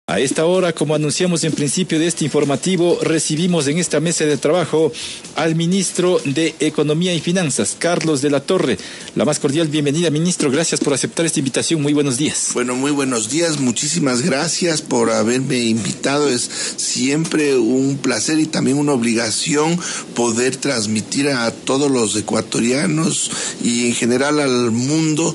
A esta hora, como anunciamos en principio de este informativo, recibimos en esta mesa de trabajo al ministro de Economía y Finanzas, Carlos de la Torre. La más cordial bienvenida, ministro. Gracias por aceptar esta invitación. Muy buenos días. Bueno, muy buenos días. Muchísimas gracias por haberme invitado. Es siempre un placer y también una obligación poder transmitir a todos los ecuatorianos y en general al mundo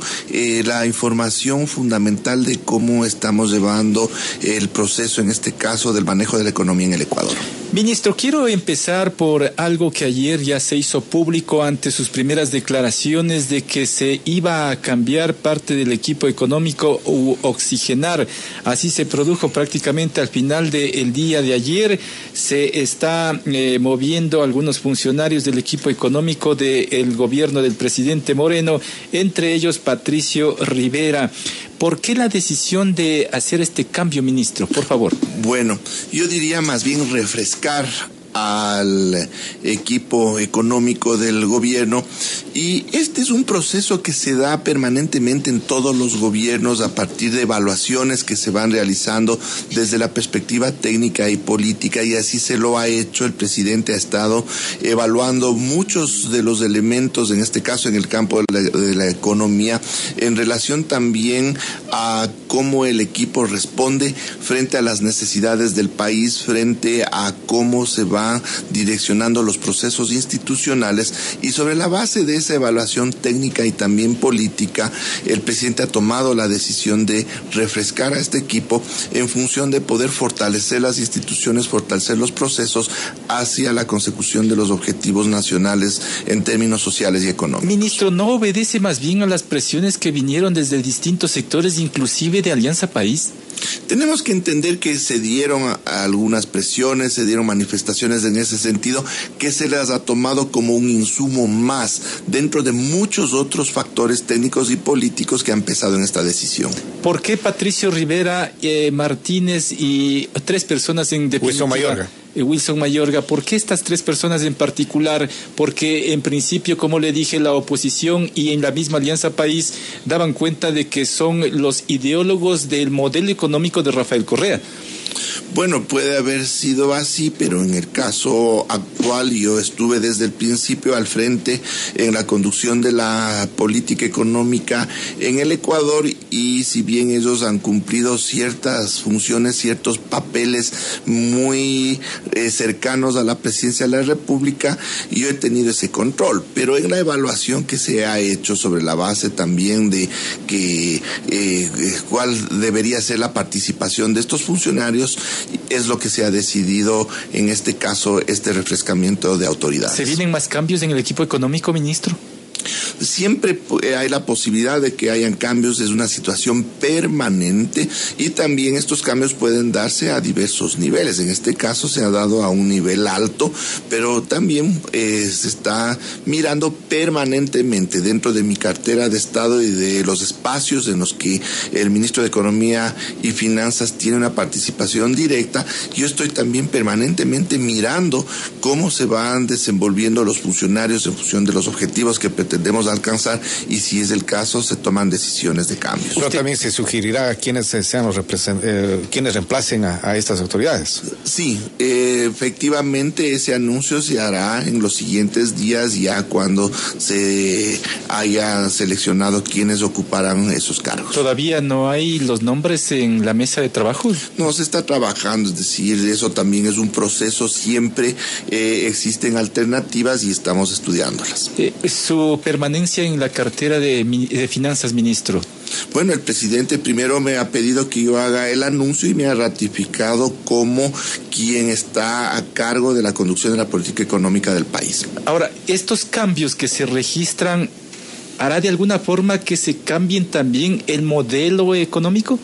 la información fundamental de cómo estamos llevando el proceso, en este caso, del manejo de la economía en el Ecuador. Ministro, quiero empezar por algo que ayer ya se hizo público ante sus primeras declaraciones de que se iba a cambiar parte del equipo económico u oxigenar. Así se produjo prácticamente al final del día de ayer. Se está moviendo algunos funcionarios del equipo económico del gobierno del presidente Moreno, entre ellos Patricio Rivera. ¿Por qué la decisión de hacer este cambio, ministro? Por favor. Bueno, yo diría más bien refrescar al equipo económico del gobierno, y este es un proceso que se da permanentemente en todos los gobiernos a partir de evaluaciones que se van realizando desde la perspectiva técnica y política, y así se lo ha hecho. El presidente ha estado evaluando muchos de los elementos, en este caso en el campo de la economía, en relación también a cómo el equipo responde frente a las necesidades del país, frente a cómo se va direccionando los procesos institucionales, y sobre la base de esa evaluación técnica y también política, el presidente ha tomado la decisión de refrescar a este equipo en función de poder fortalecer las instituciones, fortalecer los procesos hacia la consecución de los objetivos nacionales en términos sociales y económicos. Ministro, ¿no obedece más bien a las presiones que vinieron desde distintos sectores, inclusive de Alianza País? Tenemos que entender que se dieron algunas presiones, se dieron manifestaciones en ese sentido, que se las ha tomado como un insumo más dentro de muchos otros factores técnicos y políticos que han pesado en esta decisión. ¿Por qué Patricio Rivera, Martínez y tres personas en definitiva? Wilson Mayorga, ¿por qué estas tres personas en particular? Porque en principio, como le dije, la oposición y en la misma Alianza País daban cuenta de que son los ideólogos del modelo económico de Rafael Correa. Bueno, puede haber sido así, pero en el caso actual yo estuve desde el principio al frente en la conducción de la política económica en el Ecuador, y si bien ellos han cumplido ciertas funciones, ciertos papeles muy cercanos a la presidencia de la República, yo he tenido ese control, pero en la evaluación que se ha hecho sobre la base también de que cuál debería ser la participación de estos funcionarios, es lo que se ha decidido en este caso, este refrescamiento de autoridades. ¿Se vienen más cambios en el equipo económico, ministro? Siempre hay la posibilidad de que hayan cambios, es una situación permanente, y también estos cambios pueden darse a diversos niveles. En este caso se ha dado a un nivel alto, pero también se está mirando permanentemente dentro de mi cartera de Estado y de los espacios en los que el ministro de Economía y Finanzas tiene una participación directa. Yo estoy también permanentemente mirando cómo se van desenvolviendo los funcionarios en función de los objetivos que pretendemos alcanzar, y si es el caso se toman decisiones de cambios. Pero también se sugerirá quienes sean los quienes reemplacen a estas autoridades. Sí, efectivamente ese anuncio se hará en los siguientes días, ya cuando se haya seleccionado quienes ocuparán esos cargos. ¿Todavía no hay los nombres en la mesa de trabajo? No, se está trabajando, es decir, eso también es un proceso, siempre existen alternativas y estamos estudiándolas. Su permanencia en la cartera de Finanzas, ministro. Bueno, el presidente primero me ha pedido que yo haga el anuncio y me ha ratificado como quien está a cargo de la conducción de la política económica del país. Ahora, estos cambios que se registran, ¿hará de alguna forma que se cambien también el modelo económico?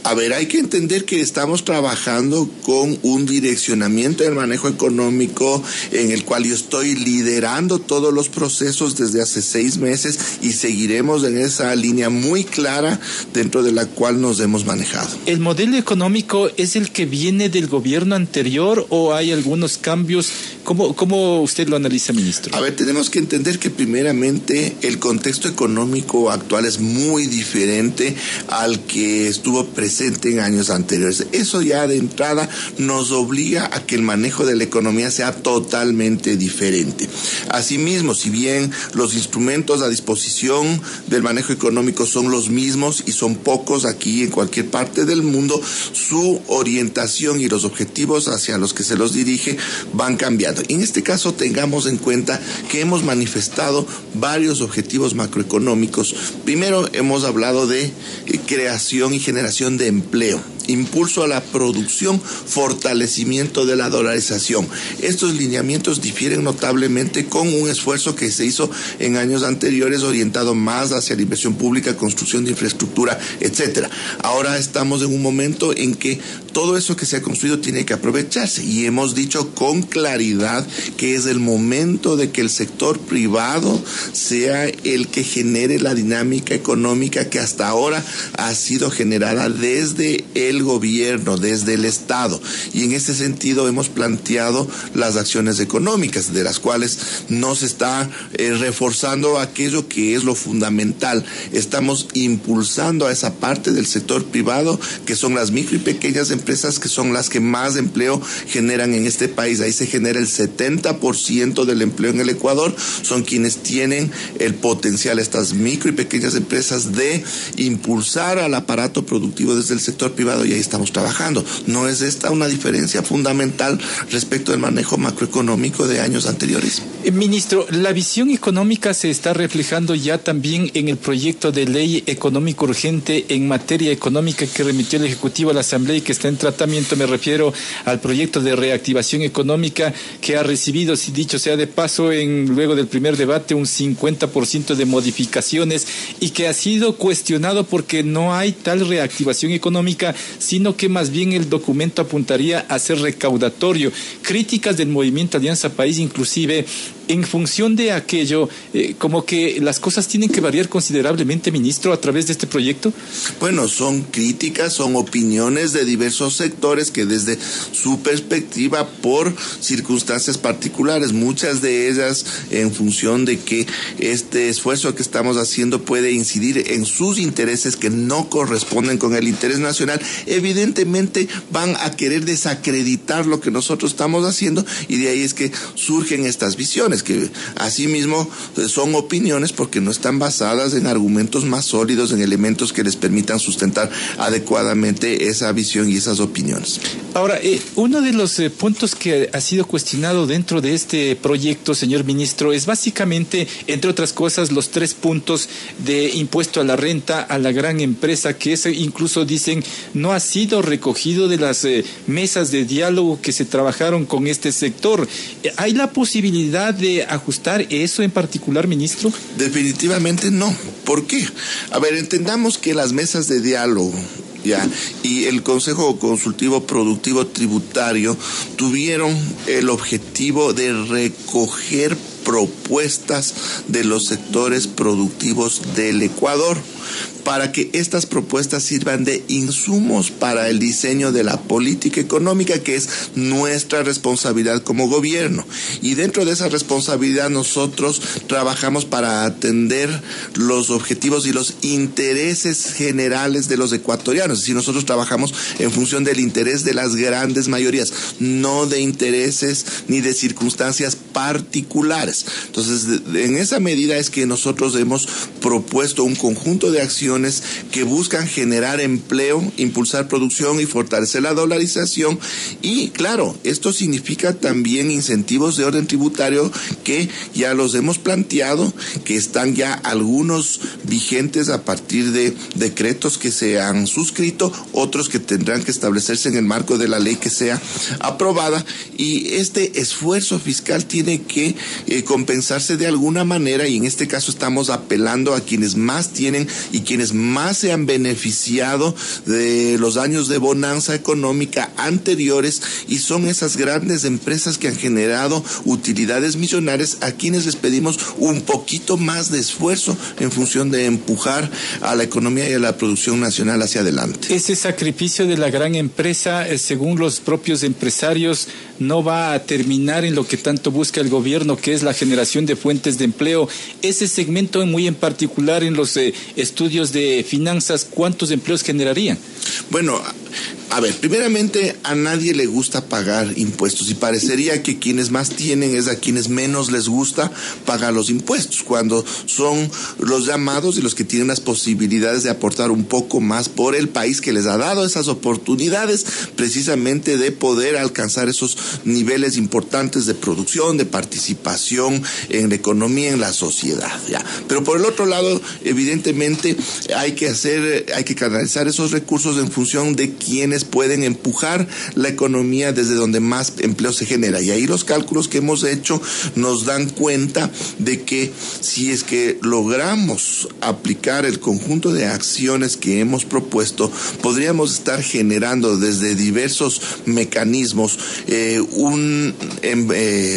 A ver, hay que entender que estamos trabajando con un direccionamiento del manejo económico en el cual yo estoy liderando todos los procesos desde hace 6 meses, y seguiremos en esa línea muy clara dentro de la cual nos hemos manejado. ¿El modelo económico es el que viene del gobierno anterior o hay algunos cambios ¿Cómo usted lo analiza, ministro? A ver, tenemos que entender que primeramente el contexto económico actual es muy diferente al que estuvo presente en años anteriores. Eso ya de entrada nos obliga a que el manejo de la economía sea totalmente diferente. Asimismo, si bien los instrumentos a disposición del manejo económico son los mismos y son pocos aquí en cualquier parte del mundo, su orientación y los objetivos hacia los que se los dirige van cambiando. En este caso, tengamos en cuenta que hemos manifestado varios objetivos macroeconómicos. Primero, hemos hablado de creación y generación de empleo, impulso a la producción, fortalecimiento de la dolarización. Estos lineamientos difieren notablemente con un esfuerzo que se hizo en años anteriores orientado más hacia la inversión pública, construcción de infraestructura, etcétera. Ahora estamos en un momento en que todo eso que se ha construido tiene que aprovecharse y hemos dicho con claridad que es el momento de que el sector privado sea el que genere la dinámica económica que hasta ahora ha sido generada desde el gobierno, desde el Estado. Y en ese sentido hemos planteado las acciones económicas, de las cuales no se está reforzando aquello que es lo fundamental. Estamos impulsando a esa parte del sector privado que son las micro y pequeñas empresas, que son las que más empleo generan en este país. Ahí se genera el 70% del empleo en el Ecuador. Son quienes tienen el potencial, estas micro y pequeñas empresas, de impulsar al aparato productivo desde el sector privado, y ahí estamos trabajando. ¿No es esta una diferencia fundamental respecto del manejo macroeconómico de años anteriores? Ministro, la visión económica se está reflejando ya también en el proyecto de ley económico urgente en materia económica que remitió el Ejecutivo a la Asamblea y que está en tratamiento. Me refiero al proyecto de reactivación económica que ha recibido, si dicho sea de paso, luego del primer debate, un 50% de modificaciones y que ha sido cuestionado porque no hay tal reactivación económica, sino que más bien el documento apuntaría a ser recaudatorio. Críticas del movimiento Alianza País, inclusive, en función de aquello, como que las cosas tienen que variar considerablemente, ministro, a través de este proyecto. Bueno, son críticas, son opiniones de diversos sectores que desde su perspectiva, por circunstancias particulares, muchas de ellas en función de que este esfuerzo que estamos haciendo puede incidir en sus intereses que no corresponden con el interés nacional, evidentemente van a querer desacreditar lo que nosotros estamos haciendo, y de ahí es que surgen estas visiones, que asimismo son opiniones porque no están basadas en argumentos más sólidos, en elementos que les permitan sustentar adecuadamente esa visión y esas opiniones. Ahora, uno de los puntos que ha sido cuestionado dentro de este proyecto, señor ministro, es básicamente, entre otras cosas, los 3 puntos de impuesto a la renta a la gran empresa, que eso incluso dicen no ha sido recogido de las mesas de diálogo que se trabajaron con este sector. ¿Hay la posibilidad de ajustar eso en particular, ministro? Definitivamente no. ¿Por qué? A ver, entendamos que las mesas de diálogo y el Consejo Consultivo Productivo Tributario tuvieron el objetivo de recoger propuestas de los sectores productivos del Ecuador, para que estas propuestas sirvan de insumos para el diseño de la política económica, que es nuestra responsabilidad como gobierno. Y dentro de esa responsabilidad nosotros trabajamos para atender los objetivos y los intereses generales de los ecuatorianos. Es decir, nosotros trabajamos en función del interés de las grandes mayorías, no de intereses ni de circunstancias particulares. Entonces, en esa medida es que nosotros hemos propuesto un conjunto de acciones que buscan generar empleo, impulsar producción y fortalecer la dolarización. Y claro, esto significa también incentivos de orden tributario que ya los hemos planteado, que están ya algunos vigentes a partir de decretos que se han suscrito, otros que tendrán que establecerse en el marco de la ley que sea aprobada. Y este esfuerzo fiscal tiene que compensarse de alguna manera, y en este caso estamos apelando a quienes más tienen y quienes más se han beneficiado de los años de bonanza económica anteriores, y son esas grandes empresas que han generado utilidades millonarias a quienes les pedimos un poquito más de esfuerzo en función de empujar a la economía y a la producción nacional hacia adelante. Ese sacrificio de la gran empresa, según los propios empresarios, no va a terminar en lo que tanto busca el gobierno, que es la generación de fuentes de empleo. Ese segmento muy en particular en los estudios de finanzas, ¿cuántos empleos generarían? Bueno, a ver, primeramente a nadie le gusta pagar impuestos y parecería que quienes más tienen es a quienes menos les gusta pagar los impuestos, cuando son los llamados y los que tienen las posibilidades de aportar un poco más por el país que les ha dado esas oportunidades precisamente de poder alcanzar esos niveles importantes de producción, de participación en la economía, en la sociedad, ¿ya? Pero por el otro lado, evidentemente hay que canalizar esos recursos en función de quienes pueden empujar la economía desde donde más empleo se genera. Y ahí los cálculos que hemos hecho nos dan cuenta de que si es que logramos aplicar el conjunto de acciones que hemos propuesto, podríamos estar generando desde diversos mecanismos un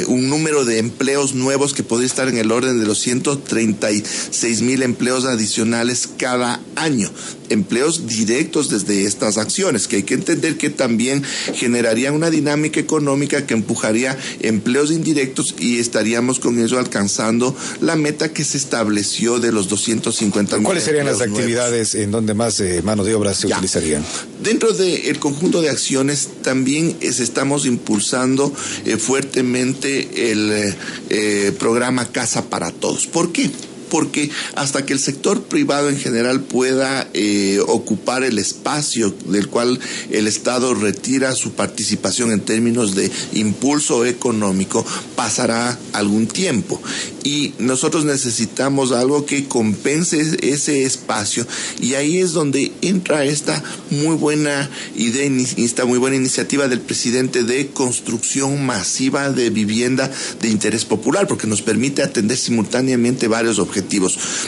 número de empleos nuevos que podría estar en el orden de los 136,000 empleos adicionales cada año. Empleos directos desde estas acciones, que hay que entender que también generarían una dinámica económica que empujaría empleos indirectos y estaríamos con ello alcanzando la meta que se estableció de los 250,000. ¿Cuáles serían las actividades en donde más mano de obra se utilizarían? Dentro del conjunto de acciones también estamos impulsando fuertemente el programa Casa para Todos. ¿Por qué? Porque hasta que el sector privado en general pueda ocupar el espacio del cual el Estado retira su participación en términos de impulso económico, pasará algún tiempo. Y nosotros necesitamos algo que compense ese espacio, y ahí es donde entra esta muy buena idea, esta muy buena iniciativa del presidente de construcción masiva de vivienda de interés popular, porque nos permite atender simultáneamente varios objetivos.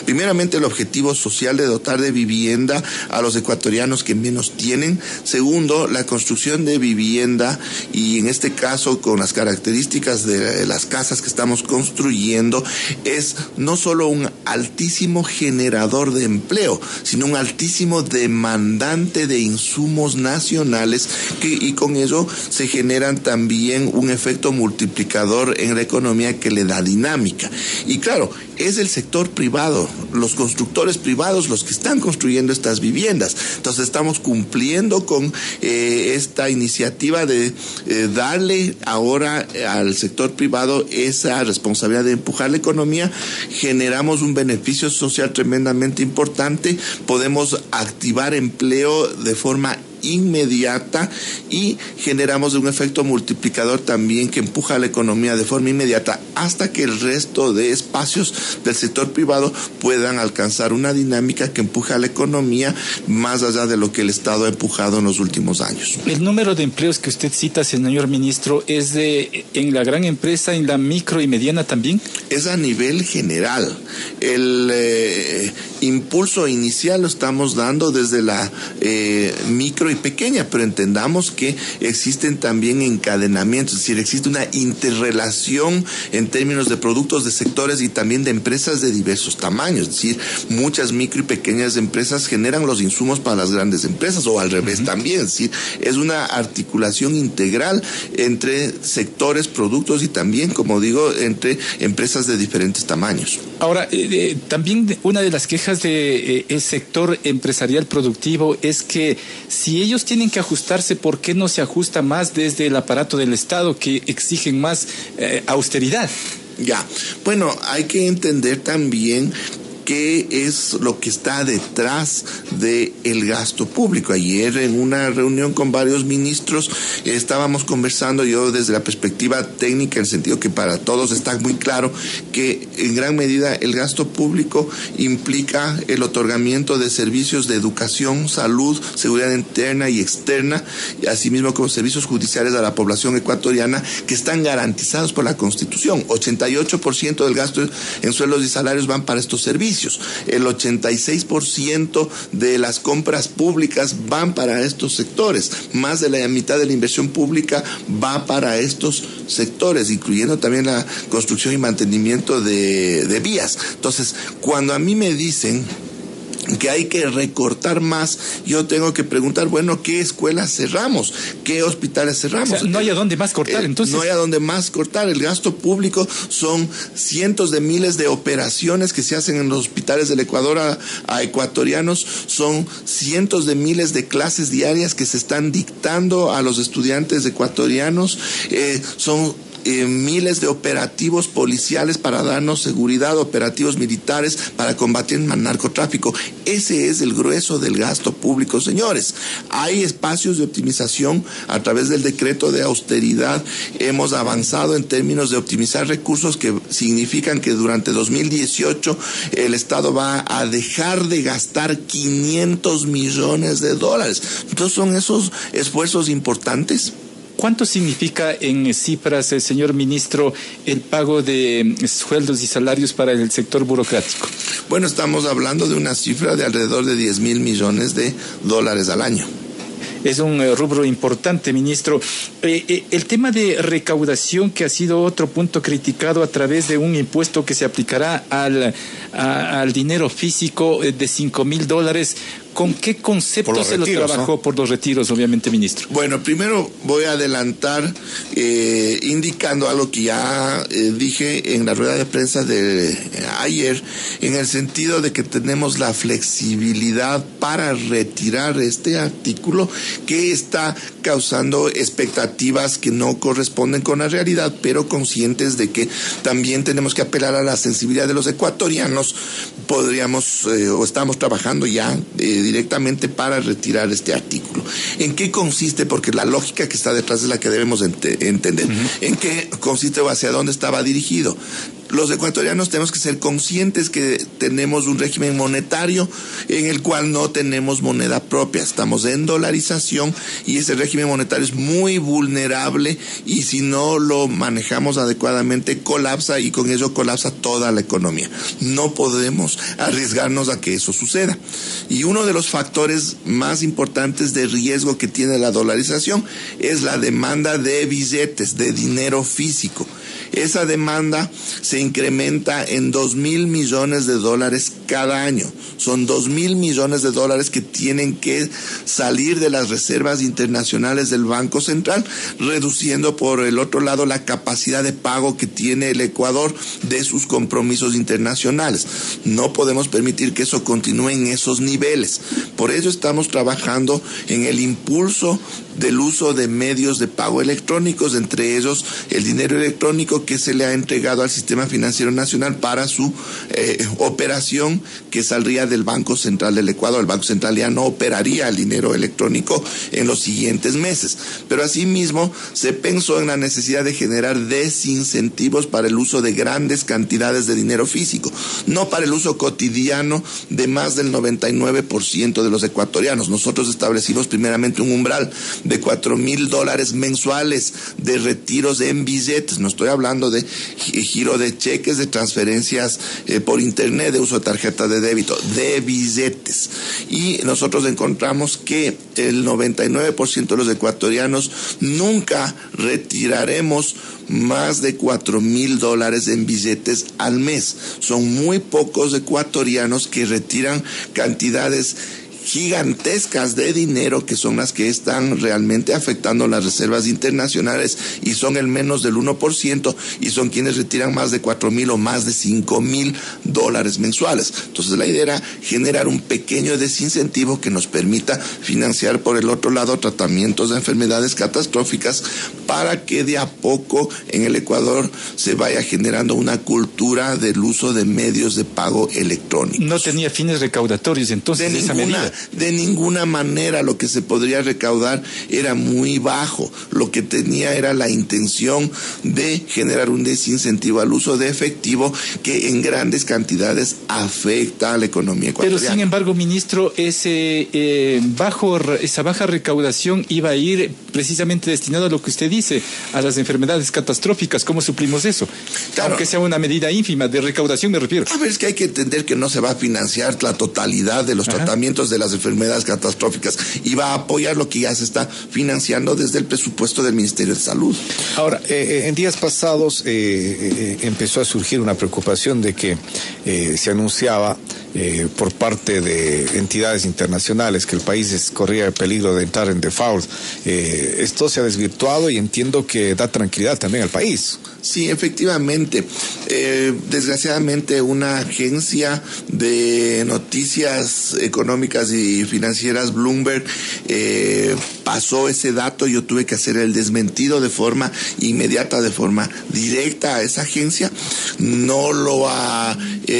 Primeramente, el objetivo social de dotar de vivienda a los ecuatorianos que menos tienen. Segundo, la construcción de vivienda, y en este caso con las características de las casas que estamos construyendo, es no solo un altísimo generador de empleo, sino un altísimo demandante de insumos nacionales y con ello se generan también un efecto multiplicador en la economía que le da dinámica. Y claro, es el sector privado, los constructores privados los que están construyendo estas viviendas. Entonces estamos cumpliendo con esta iniciativa de darle ahora al sector privado esa responsabilidad de empujar la economía. Generamos un beneficio social tremendamente importante, podemos activar empleo de forma inmediata y generamos un efecto multiplicador también que empuja a la economía de forma inmediata hasta que el resto de espacios del sector privado puedan alcanzar una dinámica que empuja a la economía más allá de lo que el Estado ha empujado en los últimos años. El número de empleos que usted cita, señor ministro, ¿es en la gran empresa, en la micro y mediana también? Es a nivel general. El impulso inicial lo estamos dando desde la micro y pequeña, pero entendamos que existen también encadenamientos, es decir, existe una interrelación en términos de productos, de sectores y también de empresas de diversos tamaños, es decir, muchas micro y pequeñas empresas generan los insumos para las grandes empresas o al revés también, es decir, es una articulación integral entre sectores, productos y también, como digo, entre empresas de diferentes tamaños. Ahora, también una de las quejas del sector empresarial productivo es que si ellos tienen que ajustarse, ¿por qué no se ajusta más desde el aparato del Estado que exigen más austeridad? Ya, bueno, hay que entender también qué es lo que está detrás del gasto público. Ayer en una reunión con varios ministros estábamos conversando, yo desde la perspectiva técnica, en el sentido que para todos está muy claro que en gran medida el gasto público implica el otorgamiento de servicios de educación, salud, seguridad interna y externa, y asimismo como servicios judiciales a la población ecuatoriana que están garantizados por la Constitución. 88% del gasto en sueldos y salarios van para estos servicios. servicios. El 86% de las compras públicas van para estos sectores. Más de la mitad de la inversión pública va para estos sectores, incluyendo también la construcción y mantenimiento de vías. Entonces, cuando a mí me dicen que hay que recortar más, yo tengo que preguntar, bueno, ¿qué escuelas cerramos? ¿Qué hospitales cerramos? O sea, no hay a dónde más cortar, entonces. No hay a dónde más cortar. El gasto público son cientos de miles de operaciones que se hacen en los hospitales del Ecuador a ecuatorianos, son cientos de miles de clases diarias que se están dictando a los estudiantes ecuatorianos, son miles de operativos policiales para darnos seguridad, operativos militares para combatir el narcotráfico. Ese es el grueso del gasto público, señores. Hay espacios de optimización a través del decreto de austeridad. Hemos avanzado en términos de optimizar recursos que significan que durante 2018 el Estado va a dejar de gastar 500 millones de dólares. Entonces, ¿son esos esfuerzos importantes? ¿Cuánto significa en cifras, señor ministro, el pago de sueldos y salarios para el sector burocrático? Bueno, estamos hablando de una cifra de alrededor de 10,000 millones de dólares al año. Es un rubro importante, ministro. El tema de recaudación, que ha sido otro punto criticado a través de un impuesto que se aplicará al dinero físico de $5,000, ¿con qué concepto se lo trabajó? ¿No? Por los retiros, obviamente, ministro. Bueno, primero voy a adelantar indicando algo que ya dije en la rueda de prensa de ayer, en el sentido de que tenemos la flexibilidad para retirar este artículo que está causando expectativas que no corresponden con la realidad, pero conscientes de que también tenemos que apelar a la sensibilidad de los ecuatorianos. Podríamos o estamos trabajando ya directamente para retirar este artículo. ¿En qué consiste? Porque la lógica que está detrás es la que debemos entender. ¿En qué consiste o hacia dónde estaba dirigido? Los ecuatorianos tenemos que ser conscientes que tenemos un régimen monetario en el cual no tenemos moneda propia. Estamos en dolarización y ese régimen monetario es muy vulnerable y si no lo manejamos adecuadamente colapsa y con ello colapsa toda la economía. No podemos arriesgarnos a que eso suceda. Y uno de los factores más importantes de riesgo que tiene la dolarización es la demanda de billetes, de dinero físico. Esa demanda se incrementa en 2,000 millones de dólares cada año. Son 2,000 millones de dólares que tienen que salir de las reservas internacionales del Banco Central, reduciendo por el otro lado la capacidad de pago que tiene el Ecuador de sus compromisos internacionales. No podemos permitir que eso continúe en esos niveles. Por ello estamos trabajando en el impulso del uso de medios de pago electrónicos, entre ellos el dinero electrónico que se le ha entregado al Sistema Financiero Nacional para su operación que saldría del Banco Central del Ecuador. El Banco Central ya no operaría el dinero electrónico en los siguientes meses. Pero asimismo se pensó en la necesidad de generar desincentivos para el uso de grandes cantidades de dinero físico, no para el uso cotidiano de más del 99% de los ecuatorianos. Nosotros establecimos primeramente un umbral de $4,000 mensuales de retiros en billetes. No estoy hablando de giro de cheques, de transferencias por internet, de uso de tarjeta de débito, de billetes. Y nosotros encontramos que el 99% de los ecuatorianos nunca retiraremos más de $4,000 en billetes al mes. Son muy pocos ecuatorianos que retiran cantidades gigantescas de dinero que son las que están realmente afectando las reservas internacionales y son el menos del 1% y son quienes retiran más de $4,000 o más de $5,000 mensuales. Entonces la idea era generar un pequeño desincentivo que nos permita financiar por el otro lado tratamientos de enfermedades catastróficas para que de a poco en el Ecuador se vaya generando una cultura del uso de medios de pago electrónicos. No tenía fines recaudatorios entonces de esa medida. De ninguna manera lo que se podría recaudar era muy bajo. Lo que tenía era la intención de generar un desincentivo al uso de efectivo que en grandes cantidades afecta a la economía ecuatoriana. Pero sin embargo, ministro, esa baja recaudación iba a ir precisamente destinado a lo que usted dice, a las enfermedades catastróficas. ¿Cómo suplimos eso? Claro. Aunque sea una medida ínfima de recaudación, me refiero. A ver, es que hay que entender que no se va a financiar la totalidad de los tratamientos de las enfermedades catastróficas y va a apoyar lo que ya se está financiando desde el presupuesto del Ministerio de Salud. Ahora, en días pasados empezó a surgir una preocupación de que se anunciaba por parte de entidades internacionales que el país corría el peligro de entrar en default. Esto se ha desvirtuado y entiendo que da tranquilidad también al país. Sí, efectivamente. Desgraciadamente una agencia de noticias económicas y financieras, Bloomberg, pasó ese dato. Yo tuve que hacer el desmentido de forma inmediata, de forma directa a esa agencia. No lo ha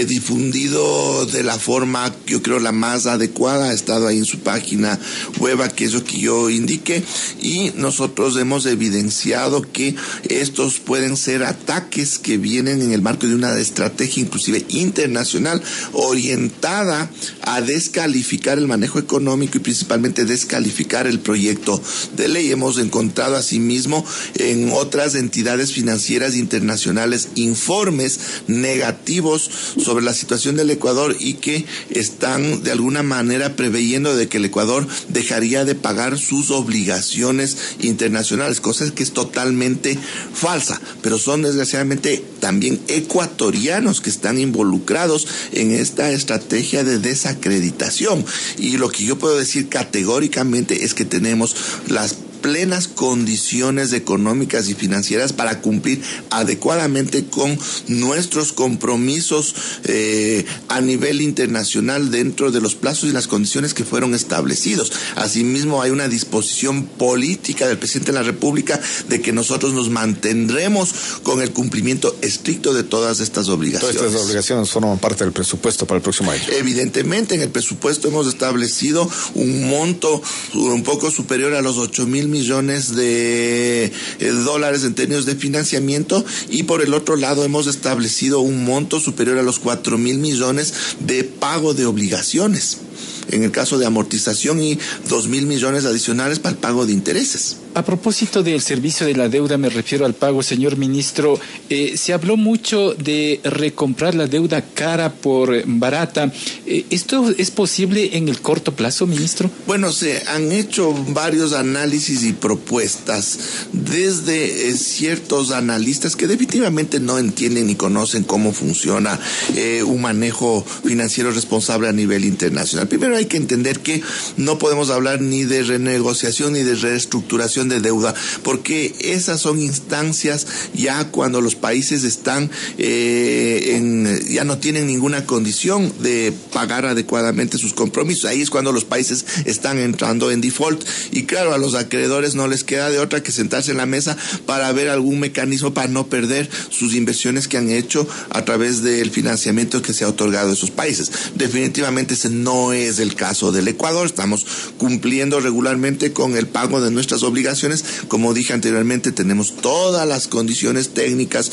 difundido de la forma, yo creo, la más adecuada. Ha estado ahí en su página web, que es lo que yo indiqué, y nosotros hemos evidenciado que estos pueden ser ataques que vienen en el marco de una estrategia inclusive internacional orientada a descalificar el manejo económico y principalmente descalificar el proyecto de ley. Hemos encontrado asimismo en otras entidades financieras internacionales informes negativos sobre la situación del Ecuador y que están de alguna manera preveyendo de que el Ecuador dejaría de pagar sus obligaciones internacionales, cosa que es totalmente falsa, pero son desgraciadamente también ecuatorianos que están involucrados en esta estrategia de desacreditación. Y lo que yo puedo decir categóricamente es que tenemos las plenas condiciones económicas y financieras para cumplir adecuadamente con nuestros compromisos a nivel internacional dentro de los plazos y las condiciones que fueron establecidos. Asimismo, hay una disposición política del presidente de la República de que nosotros nos mantendremos con el cumplimiento estricto de todas estas obligaciones. Todas estas obligaciones forman parte del presupuesto para el próximo año. Evidentemente, en el presupuesto hemos establecido un monto un poco superior a los 8,000 millones de dólares en términos de financiamiento, y por el otro lado hemos establecido un monto superior a los 4,000 millones de pago de obligaciones en el caso de amortización y 2,000 millones adicionales para el pago de intereses. A propósito del servicio de la deuda, me refiero al pago, señor ministro, se habló mucho de recomprar la deuda cara por barata. ¿Esto es posible en el corto plazo, ministro? Bueno, se han hecho varios análisis y propuestas desde ciertos analistas que definitivamente no entienden ni conocen cómo funciona un manejo financiero responsable a nivel internacional. Primero hay que entender que no podemos hablar ni de renegociación ni de reestructuración de deuda, porque esas son instancias ya cuando los países están ya no tienen ninguna condición de pagar adecuadamente sus compromisos. Ahí es cuando los países están entrando en default, y claro, a los acreedores no les queda de otra que sentarse en la mesa para ver algún mecanismo para no perder sus inversiones que han hecho a través del financiamiento que se ha otorgado a esos países. Definitivamente ese no es el caso del Ecuador. Estamos cumpliendo regularmente con el pago de nuestras obligaciones. Como dije anteriormente, tenemos todas las condiciones técnicas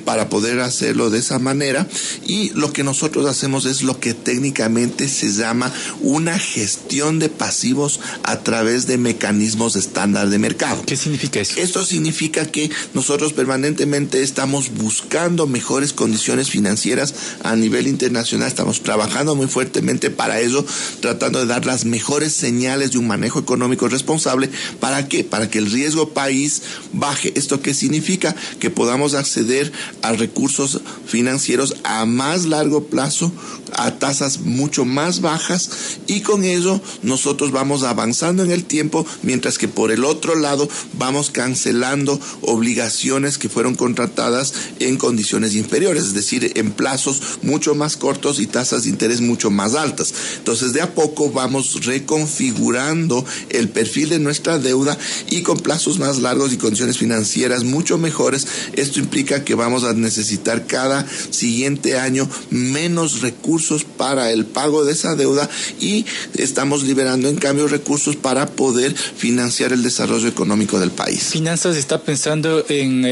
para poder hacerlo de esa manera, y lo que nosotros hacemos es lo que técnicamente se llama una gestión de pasivos a través de mecanismos estándar de mercado. ¿Qué significa eso? Esto significa que nosotros permanentemente estamos buscando mejores condiciones financieras a nivel internacional. Estamos trabajando muy fuertemente para eso, tratando de dar las mejores señales de un manejo económico responsable. ¿Para qué? Para que el riesgo país baje. ¿Esto qué significa? Que podamos acceder a recursos financieros a más largo plazo, a tasas mucho más bajas, y con ello nosotros vamos avanzando en el tiempo, mientras que por el otro lado vamos cancelando obligaciones que fueron contratadas en condiciones inferiores, es decir, en plazos mucho más cortos y tasas de interés mucho más altas. Entonces, de a poco vamos reconfigurando el perfil de nuestra deuda y con plazos más largos y condiciones financieras mucho mejores. Esto implica que vamos a necesitar cada siguiente año menos recursos para el pago de esa deuda y estamos liberando en cambio recursos para poder financiar el desarrollo económico del país. ¿Finanzas está pensando en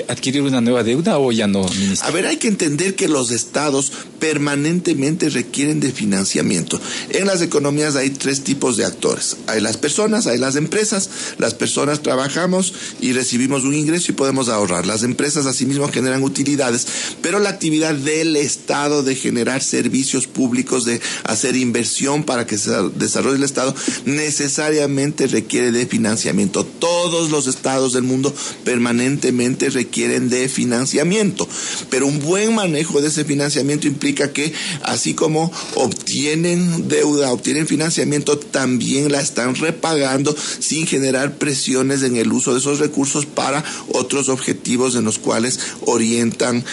adquirir una nueva deuda o ya no, ministro? A ver, hay que entender que los estados permanentemente requieren de financiamiento. En las economías hay tres tipos de actores. Hay las personas, hay las empresas. Las personas trabajamos y recibimos un ingreso y podemos ahorrar. Las empresas asimismo generan utilidades, pero la actividad del Estado de generar servicios públicos, de hacer inversión para que se desarrolle el Estado, necesariamente requiere de financiamiento. Todos los estados del mundo permanentemente requieren de financiamiento, pero un buen manejo de ese financiamiento implica que así como obtienen deuda, obtienen financiamiento, también la están repagando sin generar presiones en el uso de esos recursos para otros objetivos en los cuales orientan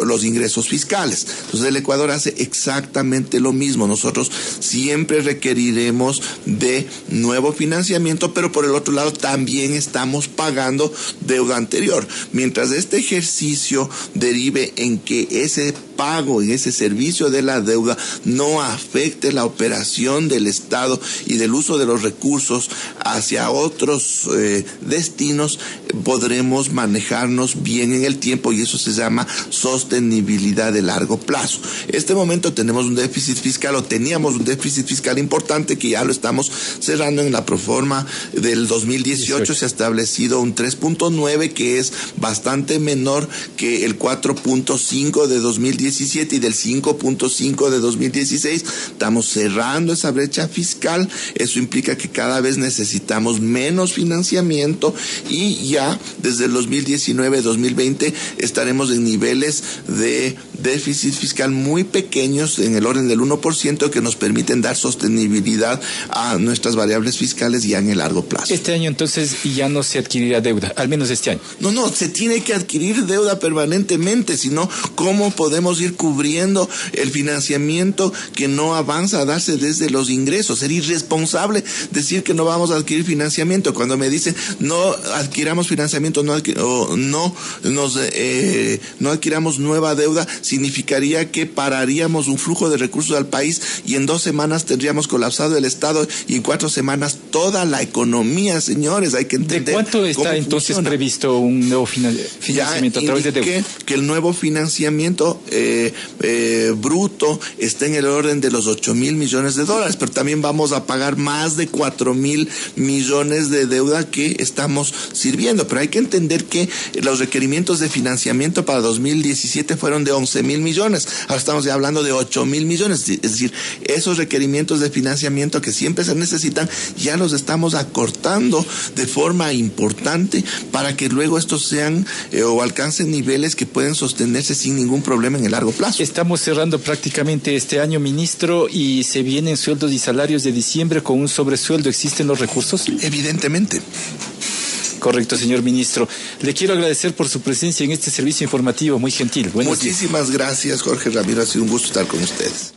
los ingresos fiscales. Entonces el Ecuador hace exactamente lo mismo. Nosotros siempre requeriremos de nuevo financiamiento, pero por el otro lado también estamos pagando deuda anterior. Mientras este ejercicio derive en que ese pago, en ese servicio de la deuda, no afecte la operación del Estado y del uso de los recursos hacia otros destinos, podremos manejarnos bien en el tiempo y eso se llama sostenibilidad de largo plazo. En este momento tenemos un déficit fiscal o teníamos un déficit fiscal importante que ya lo estamos cerrando. En la proforma del 2018 se ha establecido un 3.9 que es bastante menor que el 4.5 de 2017 y del 5.5 de 2016. Estamos cerrando esa brecha fiscal. Eso implica que cada vez necesitamos menos financiamiento y ya desde el 2019-2020 estaremos en niveles de déficit fiscal muy pequeños, en el orden del 1%, que nos permiten dar sostenibilidad a nuestras variables fiscales ya en el largo plazo. Este año entonces ya no se adquirirá deuda, al menos este año. No, se tiene que adquirir deuda permanentemente, sino ¿cómo podemos ir cubriendo el financiamiento que no avanza a darse desde los ingresos? Sería irresponsable decir que no vamos a adquirir financiamiento. Cuando me dicen no adquiramos financiamiento, no adquiramos nueva deuda, significaría que pararíamos un flujo de recursos al país y en 2 semanas tendríamos colapsado el Estado y en 4 semanas toda la economía, señores. Hay que entender. ¿De cuánto está entonces previsto un nuevo financiamiento a través de deuda? Que el nuevo financiamiento bruto está en el orden de los 8,000 millones de dólares, pero también vamos a pagar más de 4,000 millones de deuda que estamos sirviendo. Pero hay que entender que los requerimientos de financiamiento para 2017 fueron de 11,000 millones. Ahora estamos ya hablando de 8,000 millones. Es decir, esos requerimientos de financiamiento que siempre se necesitan, ya los estamos acortando de forma importante para que luego estos sean o alcancen niveles que pueden sostenerse sin ningún problema en el largo plazo. Estamos cerrando prácticamente este año, ministro, y se vienen sueldos y salarios de diciembre con un sobresueldo. ¿Existen los recursos? Evidentemente. Correcto, señor ministro. Le quiero agradecer por su presencia en este servicio informativo, muy gentil. Buenos días. Muchísimas gracias, Jorge Ramiro. Ha sido un gusto estar con ustedes.